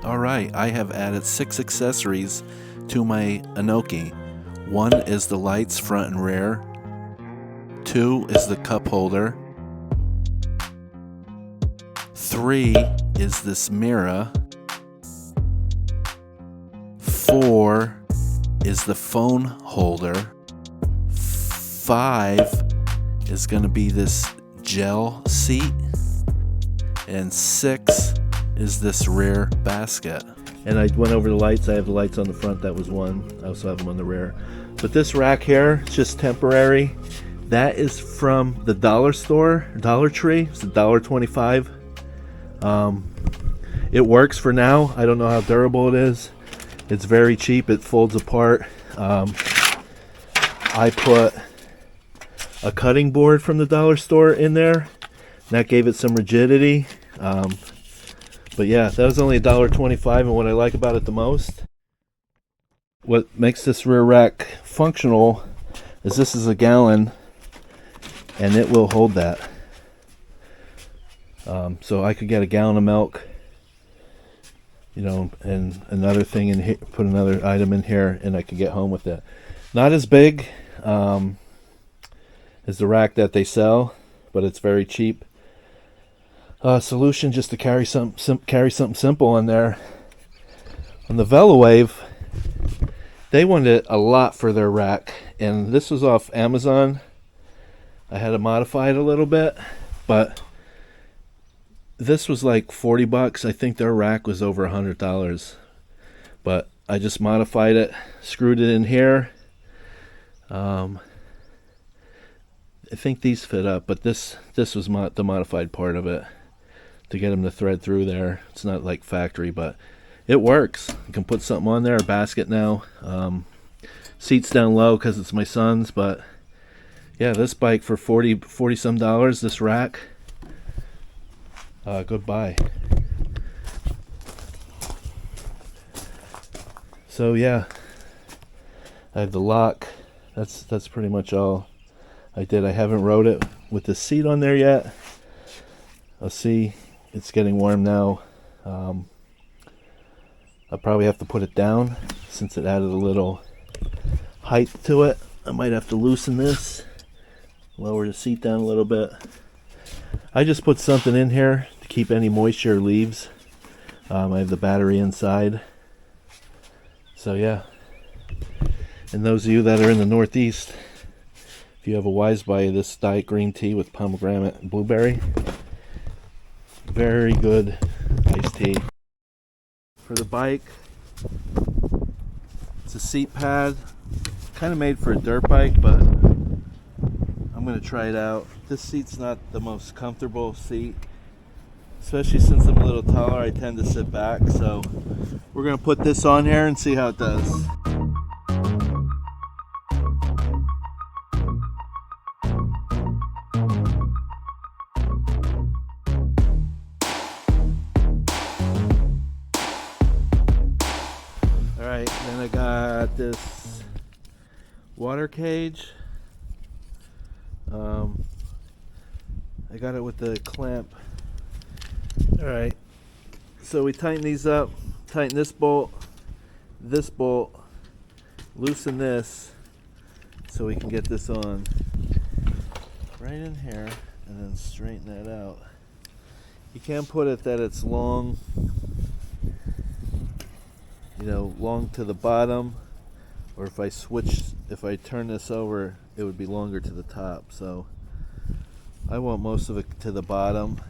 Alright, I have added 6 accessories to my Aniioki. 1 is the lights front and rear. 2 is the cup holder. 3 is this mirror. 4 is the phone holder. 5 is going to be this gel seat. And 6 is this rear basket. And I went over the lights. I have the lights on the front. That was 1. I also have them on the rear. But this rack here is just temporary. That is from the dollar store, Dollar Tree. It's $1.25. It works for now. I don't know how durable it is. It's very cheap. It folds apart. I put a cutting board from the dollar store in there. That gave it some rigidity. But yeah, that was only $1.25, and what I like about it the most, what makes this rear rack functional, is this is a gallon, and it will hold that. So I could get a gallon of milk, you know, and another thing in here, put another item in here, and I could get home with it. Not as big as the rack that they sell, but it's very cheap. Solution just to carry something simple in there. On the VeloWave, they wanted a lot for their rack, and this was off Amazon. I had to modify it a little bit, but this was like $40. I think their rack was over $100, but I just modified it, screwed it in here. I think these fit up, but this was the modified part of it to get them to thread through there. It's not like factory, but it works. You can put something on there, a basket now. Seats down low because it's my son's, but yeah, this bike for 40 some dollars, this rack, goodbye. So yeah, I have the lock. That's pretty much all I did. I haven't rode it with the seat on there yet. I'll see. It's getting warm now. I'll probably have to put it down since it added a little height to it. I might have to loosen this, lower the seat down a little bit. I just put something in here to keep any moisture or leaves. I have the battery inside. So yeah. And those of you that are in the Northeast, if you have a Wise Buy, this diet green tea with pomegranate and blueberry, very good iced tea. For the bike, it's a seat pad, kind of made for a dirt bike, but I'm going to try it out. This seat's not the most comfortable seat, especially since I'm a little taller. I tend to sit back, so we're going to put this on here and see how it does. Alright, then I got this water cage. I got it with the clamp. Alright, so we tighten these up, tighten this bolt, loosen this so we can get this on right in here, and then straighten that out. You can't put it that it's long, you know, long to the bottom, or if I turn this over, it would be longer to the top. So I want most of it to the bottom.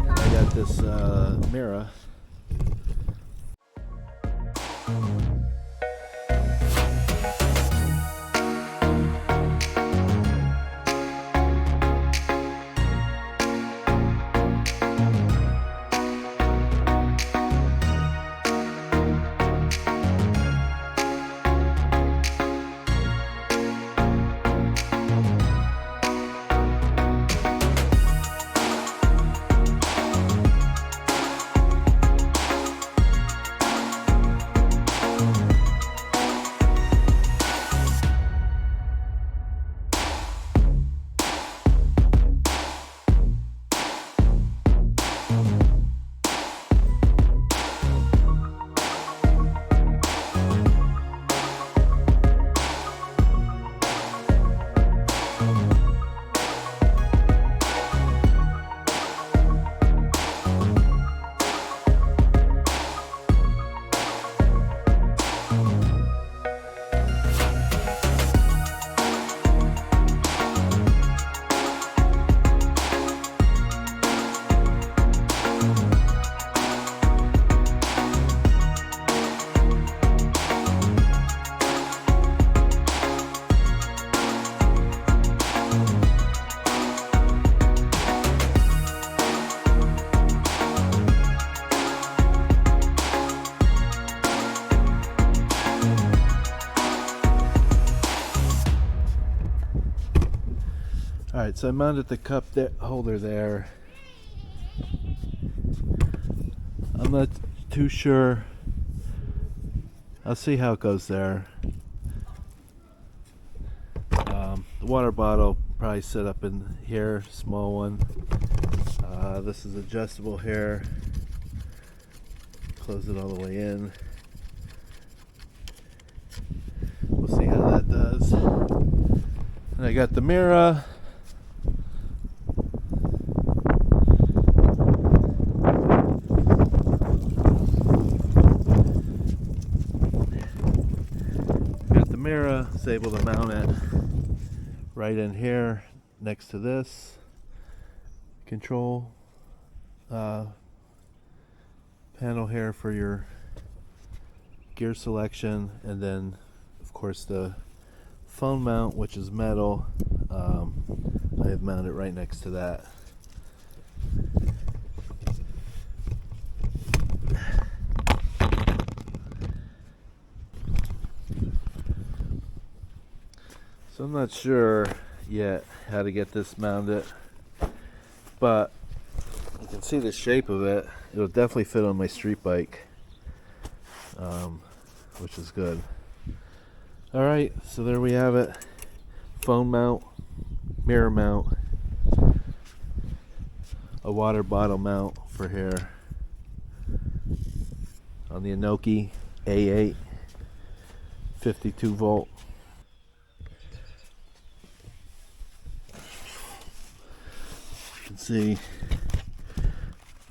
I got this mirror. so I mounted the cup holder there. I'm not too sure. I'll see how it goes there. The water bottle probably set up in here, small one. This is adjustable here. Close it all the way in. We'll see how that does. And I got the mirror. Is able to mount it right in here next to this control panel here for your gear selection, and then of course the phone mount, which is metal. I have mounted right next to that. So I'm not sure yet how to get this mounted, but you can see the shape of it. It'll definitely fit on my street bike, which is good. Alright, so there we have it. Phone mount, mirror mount, a water bottle mount for here on the Aniioki A8 52 volt. You can see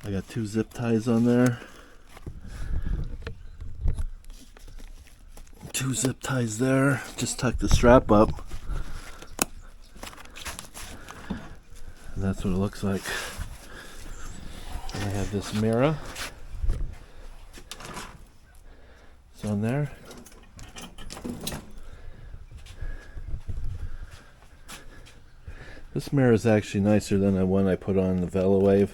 I got 2 zip ties on there. 2 zip ties there. Just tuck the strap up. And that's what it looks like. And I have this mirror. It's on there. This mirror is actually nicer than the one I put on the VeloWave.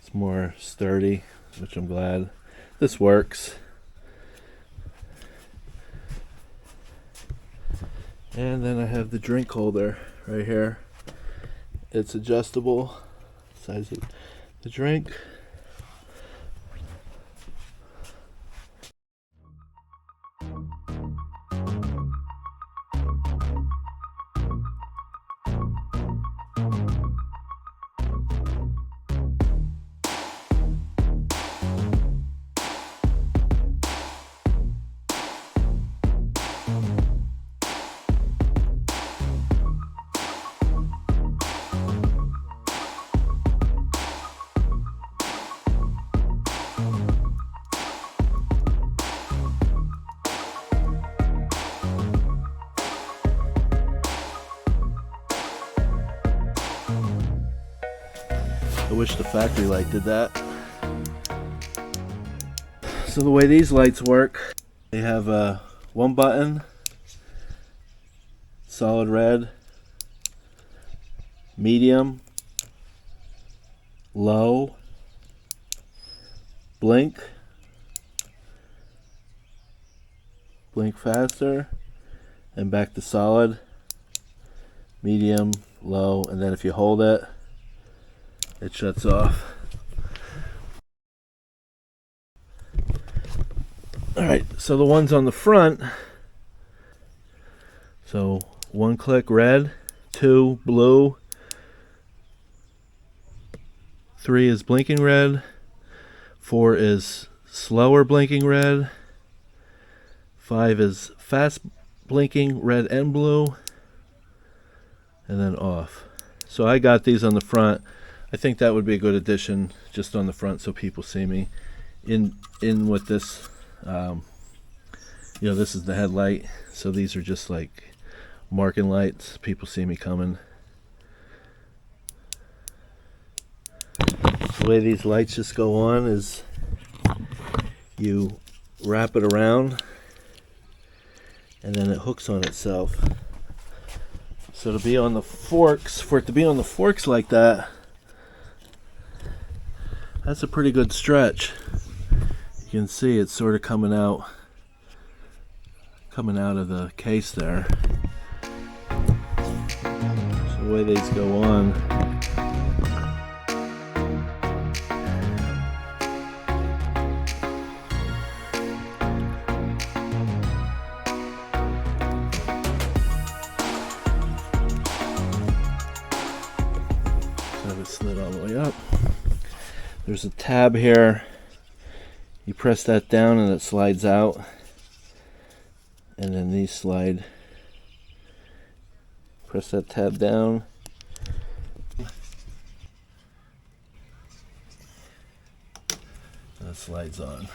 It's more sturdy, which I'm glad. This works. And then I have the drink holder right here. It's adjustable, size of the drink. I wish the factory light did that. So the way these lights work, they have one button, solid red, medium, low, blink, blink faster, and back to solid, medium, low, and then if you hold it, it shuts off. Alright, so the ones on the front, so 1 click red, 2 blue, 3 is blinking red, 4 is slower blinking red, 5 is fast blinking red and blue, and then off. So I got these on the front. I think that would be a good addition just on the front so people see me in with this. You know, this is the headlight, so these are just like marking lights. People see me coming. The way these lights just go on is you wrap it around and then it hooks on itself. So to be on the forks, for it to be on the forks like that, that's a pretty good stretch. You can see it's sort of coming out of the case there. the way these go on. It slid all the way up. There's a tab here. You press that down and it slides out. And then these slide. Press that tab down. And it slides on.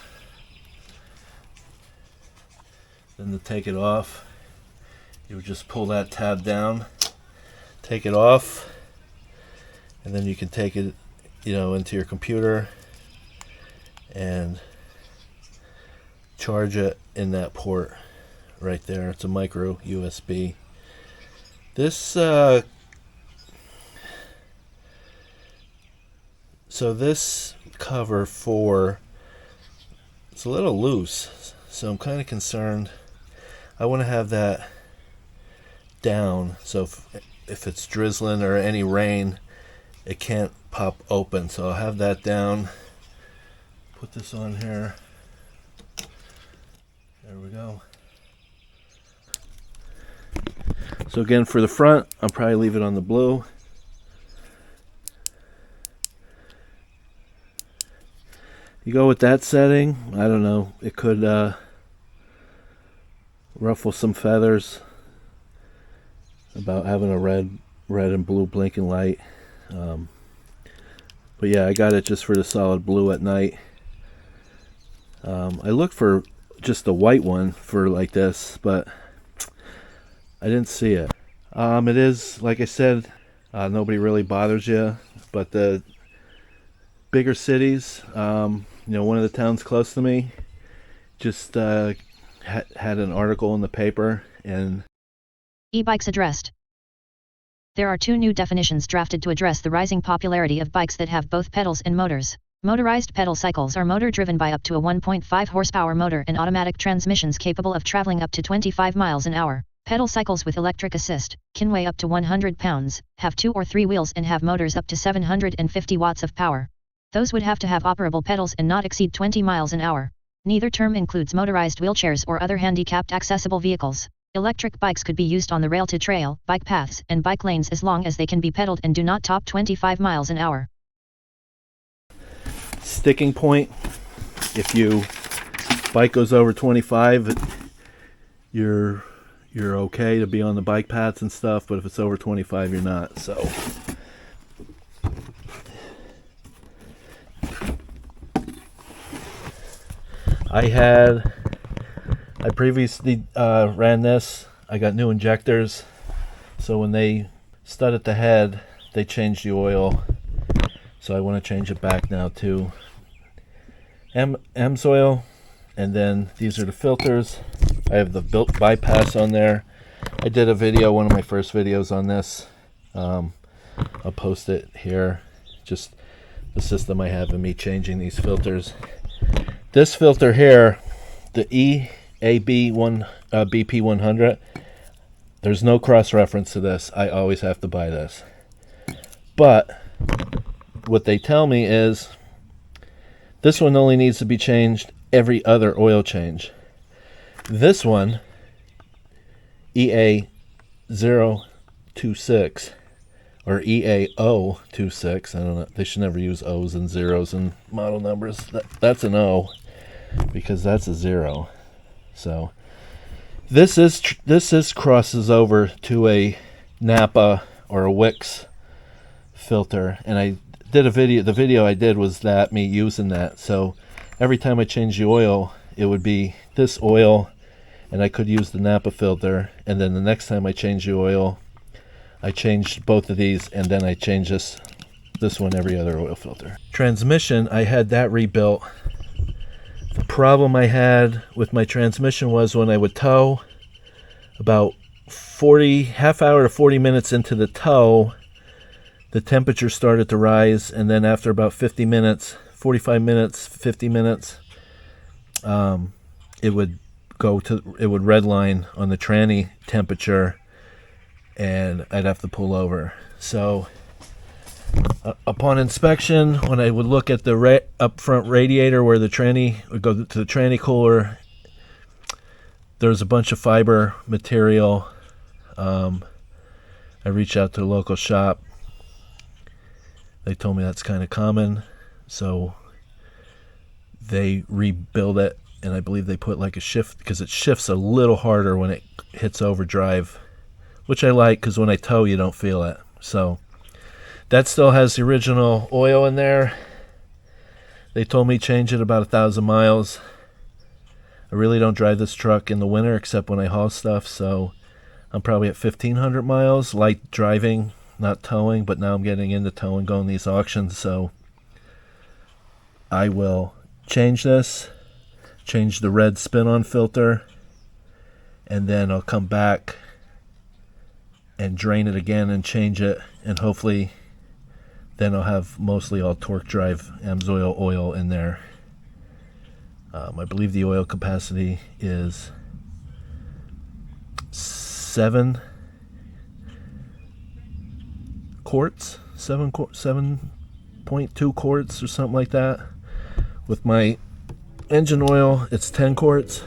Then to take it off, you would just pull that tab down, take it off, and then you can take it, into your computer and charge it in that port right there. It's a micro USB. This so this cover it's a little loose, so I'm kind of concerned. I want to have that down, so if it's drizzling or any rain, it can't pop open. So I'll have that down. Put this on here. There we go. So again, for the front, I'll probably leave it on the blue. You go with that setting, I don't know, it could ruffle some feathers about having a red and blue blinking light. But yeah, I got it just for the solid blue at night. I looked for just a white one for like this, but I didn't see it. It is, like I said, nobody really bothers you, but the bigger cities, one of the towns close to me just had an article in the paper, and e-bikes addressed. There are 2 new definitions drafted to address the rising popularity of bikes that have both pedals and motors. Motorized pedal cycles are motor driven by up to a 1.5 horsepower motor and automatic transmissions capable of traveling up to 25 miles an hour. Pedal cycles with electric assist can weigh up to 100 pounds, have 2 or 3 wheels and have motors up to 750 watts of power. Those would have to have operable pedals and not exceed 20 miles an hour. Neither term includes motorized wheelchairs or other handicapped accessible vehicles. Electric bikes could be used on the rail-to-trail, bike paths, and bike lanes as long as they can be pedaled and do not top 25 miles an hour. Sticking point: if your bike goes over 25, you're okay to be on the bike paths and stuff, but if it's over 25, you're not. So I previously ran this. I got new injectors, so when they studded the head, they changed the oil. So I want to change it back now to EMS oil. And then these are the filters. I have the built bypass on there. I did a video, one of my first videos on this. I'll post it here. Just the system I have of me changing these filters. This filter here, the BP100, there's no cross-reference to this. I always have to buy this. But what they tell me is this one only needs to be changed every other oil change. This one, EA026 or EA026, I don't know, they should never use O's and zeros and model numbers. That's an O because that's a 0. So this crosses over to a Napa or a Wix filter, and I did a video. The video I did was that me using that. So every time I change the oil, it would be this oil, and I could use the Napa filter, and then the next time I change the oil, I changed both of these, and then I change this one every other oil filter. Transmission, I had that rebuilt. The problem I had with my transmission was when I would tow, about half hour to 40 minutes into the tow, the temperature started to rise, and then after about 50 minutes, 45 minutes, 50 minutes, it would redline on the tranny temperature, and I'd have to pull over. So upon inspection, when I would look at the up front radiator where the tranny would go to the tranny cooler, there's a bunch of fiber material. I reached out to the local shop. They told me that's kind of common, so they rebuild it, and I believe they put like a shift, because it shifts a little harder when it hits overdrive, which I like, because when I tow you don't feel it. So that still has the original oil in there. They told me change it about 1,000 miles. I really don't drive this truck in the winter except when I haul stuff, so I'm probably at 1,500 miles, light driving, not towing, but now I'm getting into towing, going to these auctions, so I will change this, change the red spin-on filter, and then I'll come back and drain it again and change it, and hopefully then I'll have mostly all torque drive AMSOIL oil in there. I believe the oil capacity is 7 quarts, 7.2 quarts or something like that. With my engine oil, it's 10 quarts.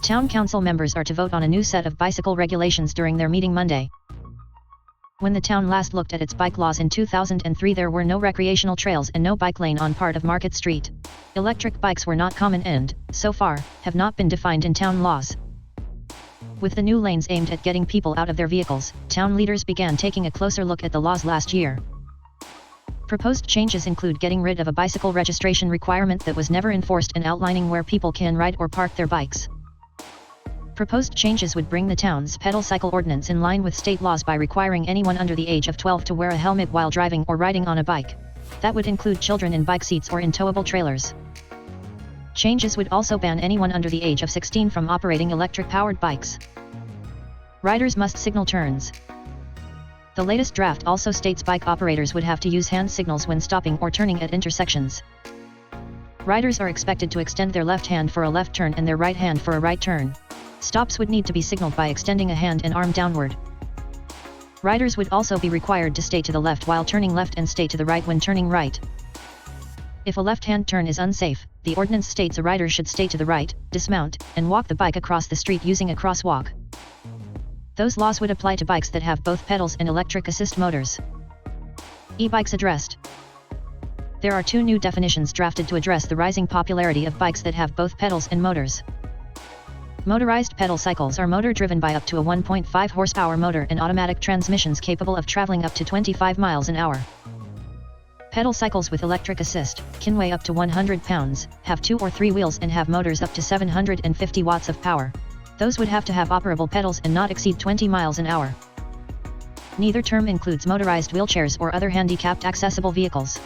Town council members are to vote on a new set of bicycle regulations during their meeting Monday. When the town last looked at its bike laws in 2003, there were no recreational trails and no bike lane on part of Market Street. Electric bikes were not common and, so far, have not been defined in town laws. With the new lanes aimed at getting people out of their vehicles, town leaders began taking a closer look at the laws last year. Proposed changes include getting rid of a bicycle registration requirement that was never enforced and outlining where people can ride or park their bikes. Proposed changes would bring the town's pedal cycle ordinance in line with state laws by requiring anyone under the age of 12 to wear a helmet while driving or riding on a bike. That would include children in bike seats or in towable trailers. Changes would also ban anyone under the age of 16 from operating electric-powered bikes. Riders must signal turns. The latest draft also states bike operators would have to use hand signals when stopping or turning at intersections. Riders are expected to extend their left hand for a left turn and their right hand for a right turn. Stops would need to be signaled by extending a hand and arm downward. Riders would also be required to stay to the left while turning left and stay to the right when turning right. If a left-hand turn is unsafe, the ordinance states a rider should stay to the right, dismount, and walk the bike across the street using a crosswalk. Those laws would apply to bikes that have both pedals and electric assist motors. E-bikes addressed. There are two new definitions drafted to address the rising popularity of bikes that have both pedals and motors. Motorized pedal cycles are motor-driven by up to a 1.5 horsepower motor and automatic transmissions capable of traveling up to 25 miles an hour. Pedal cycles with electric assist can weigh up to 100 pounds, have 2 or 3 wheels and have motors up to 750 watts of power. Those would have to have operable pedals and not exceed 20 miles an hour. Neither term includes motorized wheelchairs or other handicapped accessible vehicles.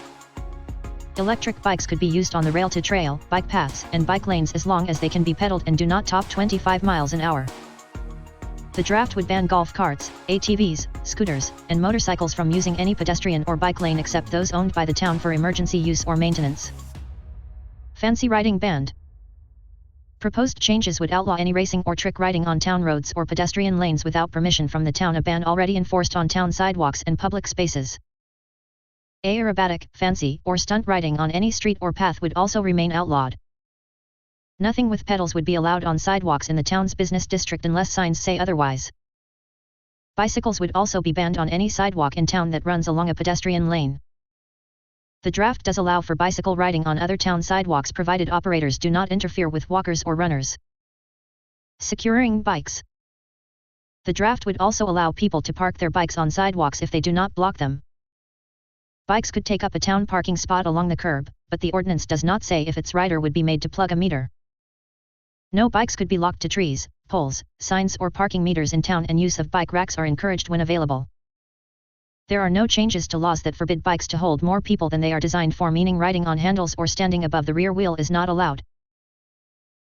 Electric bikes could be used on the rail-to-trail, bike paths, and bike lanes as long as they can be pedaled and do not top 25 miles an hour. The draft would ban golf carts, ATVs, scooters, and motorcycles from using any pedestrian or bike lane except those owned by the town for emergency use or maintenance. Fancy riding banned. Proposed changes would outlaw any racing or trick riding on town roads or pedestrian lanes without permission from the town, a ban already enforced on town sidewalks and public spaces. Aerobatic, fancy, or stunt riding on any street or path would also remain outlawed. Nothing with pedals would be allowed on sidewalks in the town's business district unless signs say otherwise. Bicycles would also be banned on any sidewalk in town that runs along a pedestrian lane. The draft does allow for bicycle riding on other town sidewalks provided operators do not interfere with walkers or runners. Securing bikes. The draft would also allow people to park their bikes on sidewalks if they do not block them. Bikes could take up a town parking spot along the curb, but the ordinance does not say if its rider would be made to plug a meter. No bikes could be locked to trees, poles, signs or parking meters in town, and use of bike racks are encouraged when available. There are no changes to laws that forbid bikes to hold more people than they are designed for, meaning riding on handles or standing above the rear wheel is not allowed.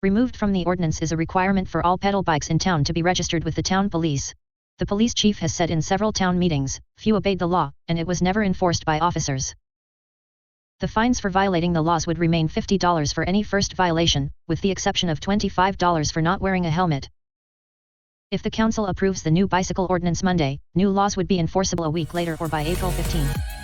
Removed from the ordinance is a requirement for all pedal bikes in town to be registered with the town police. The police chief has said in several town meetings, few obeyed the law, and it was never enforced by officers. The fines for violating the laws would remain $50 for any first violation, with the exception of $25 for not wearing a helmet. If the council approves the new bicycle ordinance Monday, new laws would be enforceable a week later or by April 15.